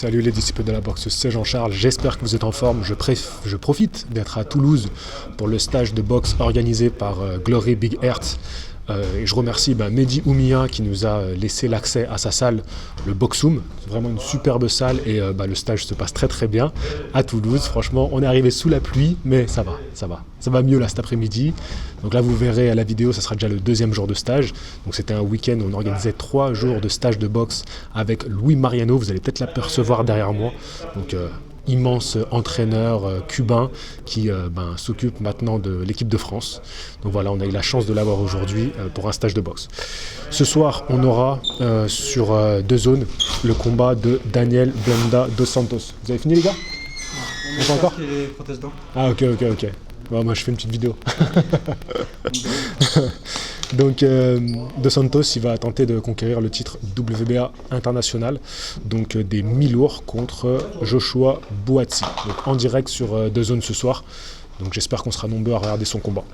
Salut les disciples de la boxe, c'est Jean-Charles, j'espère que vous êtes en forme. Je profite d'être à Toulouse pour le stage de boxe organisé par Glory Big Heart. Et je remercie Mehdi Oumia qui nous a laissé l'accès à sa salle, le Boxoom. C'est vraiment une superbe salle et le stage se passe très très bien à Toulouse. Franchement, on est arrivé sous la pluie, mais ça va mieux là cet après-midi. Donc là, vous verrez à la vidéo, ça sera déjà le deuxième jour de stage. Donc c'était un week-end où on organisait 3 jours de stage de boxe avec Louis Mariano. Vous allez peut-être l'apercevoir derrière moi. Donc immense entraîneur cubain qui s'occupe maintenant de l'équipe de France. Donc voilà, on a eu la chance de l'avoir aujourd'hui pour un stage de boxe. Ce soir, on aura sur 2 zones le combat de Daniel Blenda dos Santos. Vous avez fini les gars? On est encore les protestants. Ah ok. Bon, moi je fais une petite vidéo. Donc Dos Santos, il va tenter de conquérir le titre WBA international, donc des mi-lourds contre Joshua Buatsi. Donc en direct sur 2 zones ce soir. Donc j'espère qu'on sera nombreux à regarder son combat.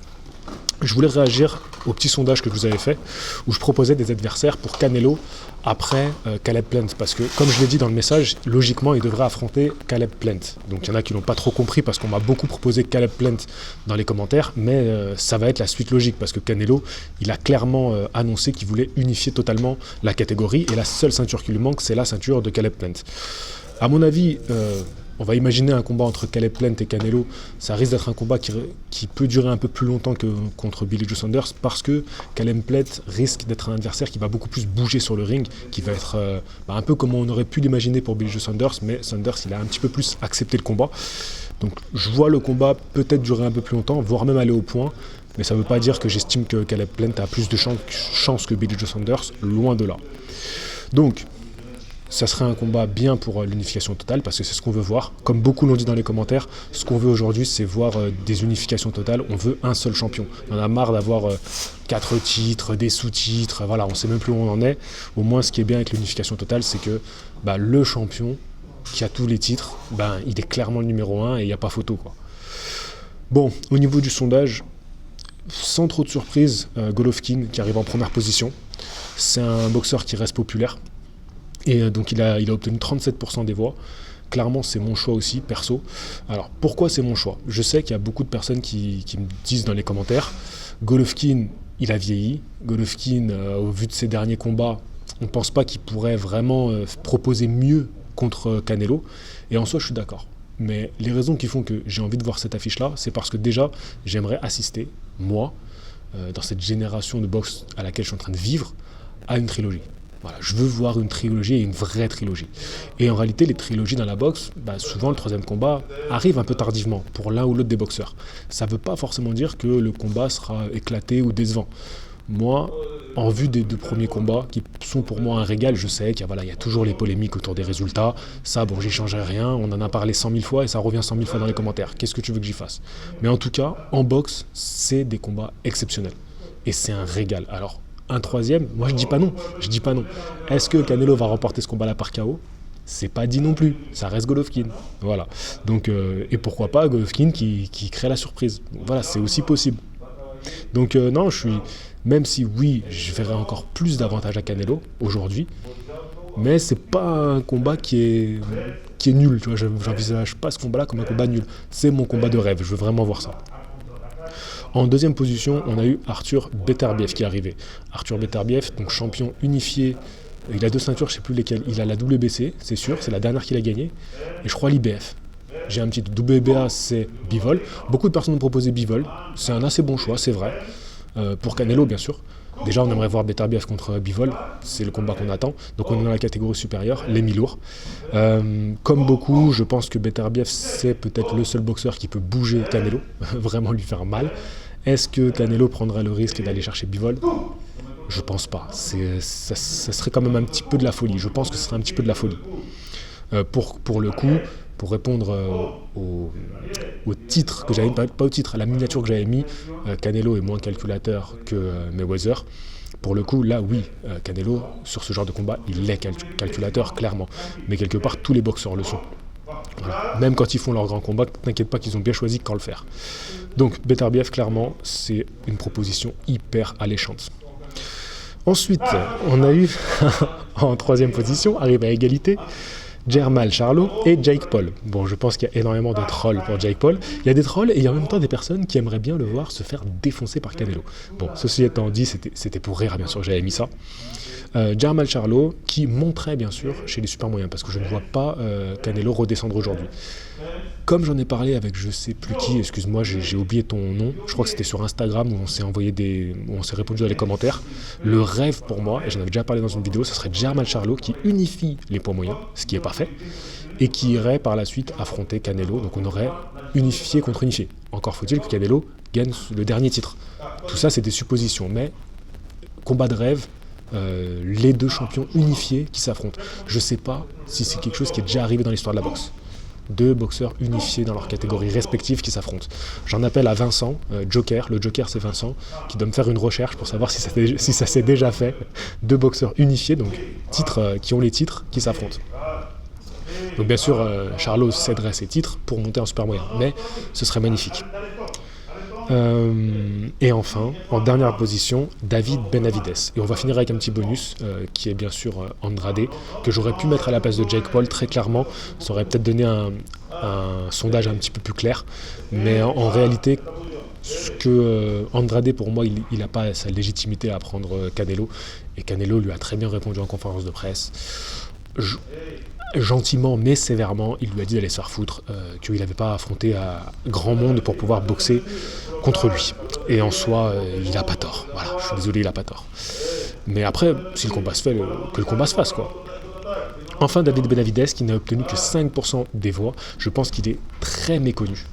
Je voulais réagir au petit sondage que je vous avais fait, où je proposais des adversaires pour Canelo après Caleb Plant. Parce que, comme je l'ai dit dans le message, logiquement, il devrait affronter Caleb Plant. Donc il y en a qui ne l'ont pas trop compris parce qu'on m'a beaucoup proposé Caleb Plant dans les commentaires, mais ça va être la suite logique parce que Canelo, il a clairement annoncé qu'il voulait unifier totalement la catégorie et la seule ceinture qui lui manque, c'est la ceinture de Caleb Plant. À mon avis, on va imaginer un combat entre Caleb Plant et Canelo. Ça risque d'être un combat qui peut durer un peu plus longtemps que contre Billy Joe Saunders parce que Caleb Plant risque d'être un adversaire qui va beaucoup plus bouger sur le ring, qui va être un peu comme on aurait pu l'imaginer pour Billy Joe Saunders, mais Saunders il a un petit peu plus accepté le combat. Donc je vois le combat peut-être durer un peu plus longtemps, voire même aller au point, mais ça ne veut pas dire que j'estime que Caleb Plant a plus de chance que Billy Joe Saunders, loin de là. Donc ça serait un combat bien pour l'unification totale parce que c'est ce qu'on veut voir. Comme beaucoup l'ont dit dans les commentaires, ce qu'on veut aujourd'hui, c'est voir des unifications totales. On veut un seul champion. On a marre d'avoir 4 titres, des sous-titres. Voilà, on ne sait même plus où on en est. Au moins, ce qui est bien avec l'unification totale, c'est que le champion qui a tous les titres, il est clairement le numéro 1 et il n'y a pas photo, quoi. Bon, au niveau du sondage, sans trop de surprise, Golovkin qui arrive en première position. C'est un boxeur qui reste populaire. Et donc il a obtenu 37% des voix. Clairement, c'est mon choix aussi, perso. Alors, pourquoi c'est mon choix? Je sais qu'il y a beaucoup de personnes qui me disent dans les commentaires, Golovkin, il a vieilli. Golovkin, au vu de ses derniers combats, on ne pense pas qu'il pourrait vraiment proposer mieux contre Canelo. Et en soi, je suis d'accord. Mais les raisons qui font que j'ai envie de voir cette affiche-là, c'est parce que déjà, j'aimerais assister, moi, dans cette génération de boxe à laquelle je suis en train de vivre, à une trilogie. Voilà, je veux voir une trilogie et une vraie trilogie. Et en réalité, les trilogies dans la boxe, souvent le 3e combat arrive un peu tardivement pour l'un ou l'autre des boxeurs. Ça ne veut pas forcément dire que le combat sera éclaté ou décevant. Moi, en vue des 2 premiers combats, qui sont pour moi un régal, je sais qu'il y a toujours les polémiques autour des résultats. Ça, j'y changerai rien. On en a parlé 100 000 fois et ça revient 100 000 fois dans les commentaires. Qu'est-ce que tu veux que j'y fasse? Mais en tout cas, en boxe, c'est des combats exceptionnels. Et c'est un régal. Alors, un 3e, moi je dis pas non. Est-ce que Canelo va remporter ce combat-là par KO? C'est pas dit non plus, ça reste Golovkin. Voilà. Donc, et pourquoi pas Golovkin qui crée la surprise. Voilà, c'est aussi possible. Donc non, même si oui, je verrais encore plus d'avantages à Canelo aujourd'hui, mais c'est pas un combat qui est nul. Tu vois, j'envisage pas ce combat-là comme un combat nul. C'est mon combat de rêve, je veux vraiment voir ça. En 2e position, on a eu Arthur Beterbiev qui est arrivé. Arthur Beterbiev, donc champion unifié, il a 2 ceintures, je ne sais plus lesquelles. Il a la WBC, c'est sûr, c'est la dernière qu'il a gagnée. Et je crois l'IBF. J'ai un petit WBA, c'est Bivol. Beaucoup de personnes ont proposé Bivol. C'est un assez bon choix, c'est vrai. Pour Canelo, bien sûr. Déjà, on aimerait voir Beterbiev contre Bivol. C'est le combat qu'on attend. Donc on est dans la catégorie supérieure, les mi-lourds. Comme beaucoup, je pense que Beterbiev, c'est peut-être le seul boxeur qui peut bouger Canelo, vraiment lui faire mal. Est-ce que Canelo prendra le risque d'aller chercher Bivol? Je pense pas. Ça serait quand même un petit peu de la folie. Je pense que ce serait un petit peu de la folie. Pour le coup, pour répondre au titre que j'avais mis, pas au titre, à la miniature que j'avais mis, Canelo est moins calculateur que Mayweather. Pour le coup, là, oui, Canelo, sur ce genre de combat, il est calculateur, clairement. Mais quelque part, tous les boxeurs le sont. Voilà. Même quand ils font leur grand combat, t'inquiète pas qu'ils ont bien choisi quand le faire. Donc, Beterbiev, clairement, c'est une proposition hyper alléchante. Ensuite, on a eu, en 3e position, arrivé à égalité, Jermall Charlo et Jake Paul. Bon, je pense qu'il y a énormément de trolls pour Jake Paul. Il y a des trolls et il y a en même temps des personnes qui aimeraient bien le voir se faire défoncer par Canelo. Bon, ceci étant dit, c'était pour rire, bien sûr, j'avais mis ça. Jermall Charlo qui monterait bien sûr chez les super moyens, parce que je ne vois pas Canelo redescendre aujourd'hui. Comme j'en ai parlé avec je sais plus qui, excuse-moi, j'ai oublié ton nom, je crois que c'était sur Instagram où on s'est répondu dans les commentaires. Le rêve pour moi, et j'en avais déjà parlé dans une vidéo, ce serait Jermall Charlo qui unifie les poids moyens, ce qui est parfait, et qui irait par la suite affronter Canelo. Donc on aurait unifié contre unifié. Encore faut-il que Canelo gagne le dernier titre. Tout ça c'est des suppositions, mais combat de rêve, les deux champions unifiés qui s'affrontent. Je sais pas si c'est quelque chose qui est déjà arrivé dans l'histoire de la boxe. Deux boxeurs unifiés dans leurs catégories respectives qui s'affrontent. J'en appelle à Vincent, Joker, le Joker c'est Vincent, qui doit me faire une recherche pour savoir si ça s'est déjà fait. Deux boxeurs unifiés, donc qui ont les titres, qui s'affrontent. Donc bien sûr, Charlo céderait ses titres pour monter en super moyen, mais ce serait magnifique. Et enfin, en dernière position, David Benavides. Et on va finir avec un petit bonus qui est bien sûr Andrade, que j'aurais pu mettre à la place de Jake Paul très clairement. Ça aurait peut-être donné un sondage un petit peu plus clair. Mais en réalité, ce que Andrade, pour moi, il n'a pas sa légitimité à prendre Canelo. Et Canelo lui a très bien répondu en conférence de presse. Gentiment mais sévèrement, il lui a dit d'aller se faire foutre, qu'il n'avait pas affronté à grand monde pour pouvoir boxer contre lui. Et en soi, il n'a pas tort. Voilà, je suis désolé, il n'a pas tort. Mais après, si le combat se fait, que le combat se fasse, quoi. Enfin, David Benavides, qui n'a obtenu que 5% des voix, je pense qu'il est très méconnu.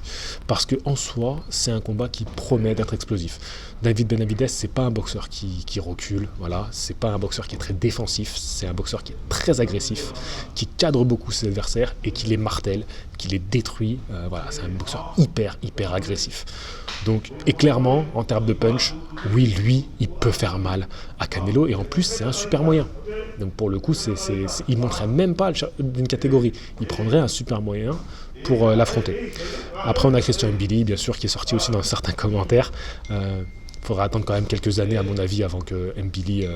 Parce qu'en soi, c'est un combat qui promet d'être explosif. David Benavides, c'est pas un boxeur qui recule, voilà. C'est pas un boxeur qui est très défensif, c'est un boxeur qui est très agressif, qui cadre beaucoup ses adversaires et qui les martèle, qui les détruit. Voilà, c'est un boxeur hyper agressif. Donc, et clairement, en termes de punch, oui, lui, il peut faire mal à Canelo, et en plus, c'est un super moyen. Donc pour le coup, il ne monterait même pas d'une catégorie. Il prendrait un super moyen pour l'affronter. Après, on a Christian Mbili, bien sûr, qui est sorti aussi dans certains commentaires. Faudra attendre quand même quelques années, à mon avis, avant que Mbili...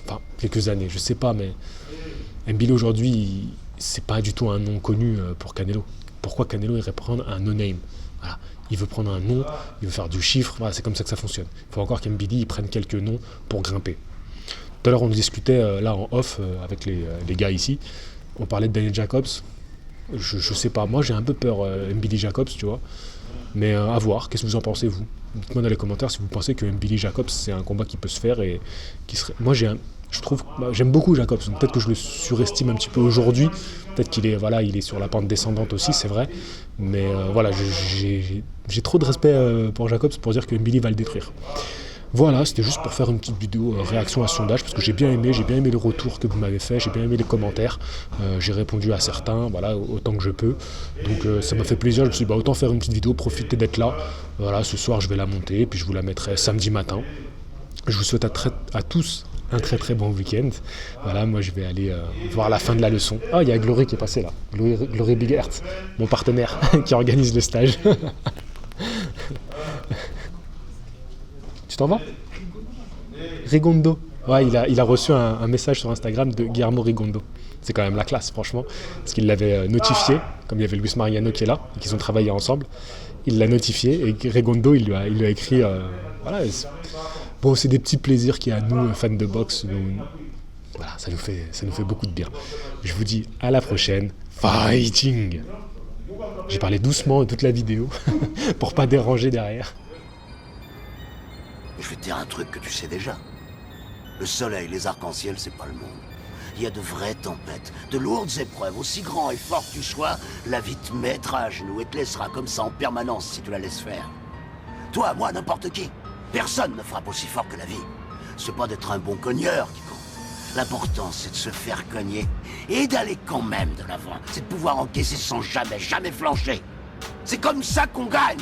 enfin, quelques années, je sais pas, mais Mbili aujourd'hui, c'est pas du tout un nom connu pour Canelo. Pourquoi Canelo irait prendre un no-name? Voilà. Il veut prendre un nom, il veut faire du chiffre, voilà, c'est comme ça que ça fonctionne. Il faut encore qu'Mbili prenne quelques noms pour grimper. Tout à l'heure, on discutait là en off avec les gars ici. On parlait de Daniel Jacobs. Je sais pas, moi j'ai un peu peur Mbili Jacobs, tu vois. Mais à voir, qu'est-ce que vous en pensez, vous? Dites-moi dans les commentaires si vous pensez que Mbili Jacobs, c'est un combat qui peut se faire et qui serait... Moi, j'aime beaucoup Jacobs, donc peut-être que je le surestime un petit peu aujourd'hui. Peut-être qu'il est, voilà, il est sur la pente descendante aussi, c'est vrai. Mais voilà, j'ai trop de respect pour Jacobs pour dire que Mbili va le détruire. Voilà, c'était juste pour faire une petite vidéo réaction à ce sondage, parce que j'ai bien aimé le retour que vous m'avez fait, j'ai bien aimé les commentaires, j'ai répondu à certains, voilà, autant que je peux. Donc ça m'a fait plaisir, je me suis dit autant faire une petite vidéo, profiter d'être là. Voilà, ce soir je vais la monter, et puis je vous la mettrai samedi matin. Je vous souhaite à tous un très bon week-end. Voilà, moi je vais aller voir la fin de la leçon. Ah, il y a Glory qui est passé là, Glory Big Heart, mon partenaire qui organise le stage. Tu t'en vas? Rigondo. Ouais, il a reçu un message sur Instagram de Guillermo Rigondo. C'est quand même la classe, franchement. Parce qu'il l'avait notifié, comme il y avait Luis Mariano qui est là, et qu'ils ont travaillé ensemble. Il l'a notifié, et Rigondo, il lui a écrit... voilà. Bon, c'est des petits plaisirs qu'il y a à nous, fans de boxe. Voilà, ça nous fait beaucoup de bien. Je vous dis à la prochaine. Fighting! J'ai parlé doucement toute la vidéo, pour pas déranger derrière. Je vais te dire un truc que tu sais déjà. Le soleil, les arcs-en-ciel, c'est pas le monde. Il y a de vraies tempêtes, de lourdes épreuves. Aussi grand et fort que tu sois, la vie te mettra à genoux et te laissera comme ça en permanence si tu la laisses faire. Toi, moi, n'importe qui. Personne ne frappe aussi fort que la vie. C'est pas d'être un bon cogneur qui compte. L'important, c'est de se faire cogner et d'aller quand même de l'avant. C'est de pouvoir encaisser sans jamais flancher. C'est comme ça qu'on gagne.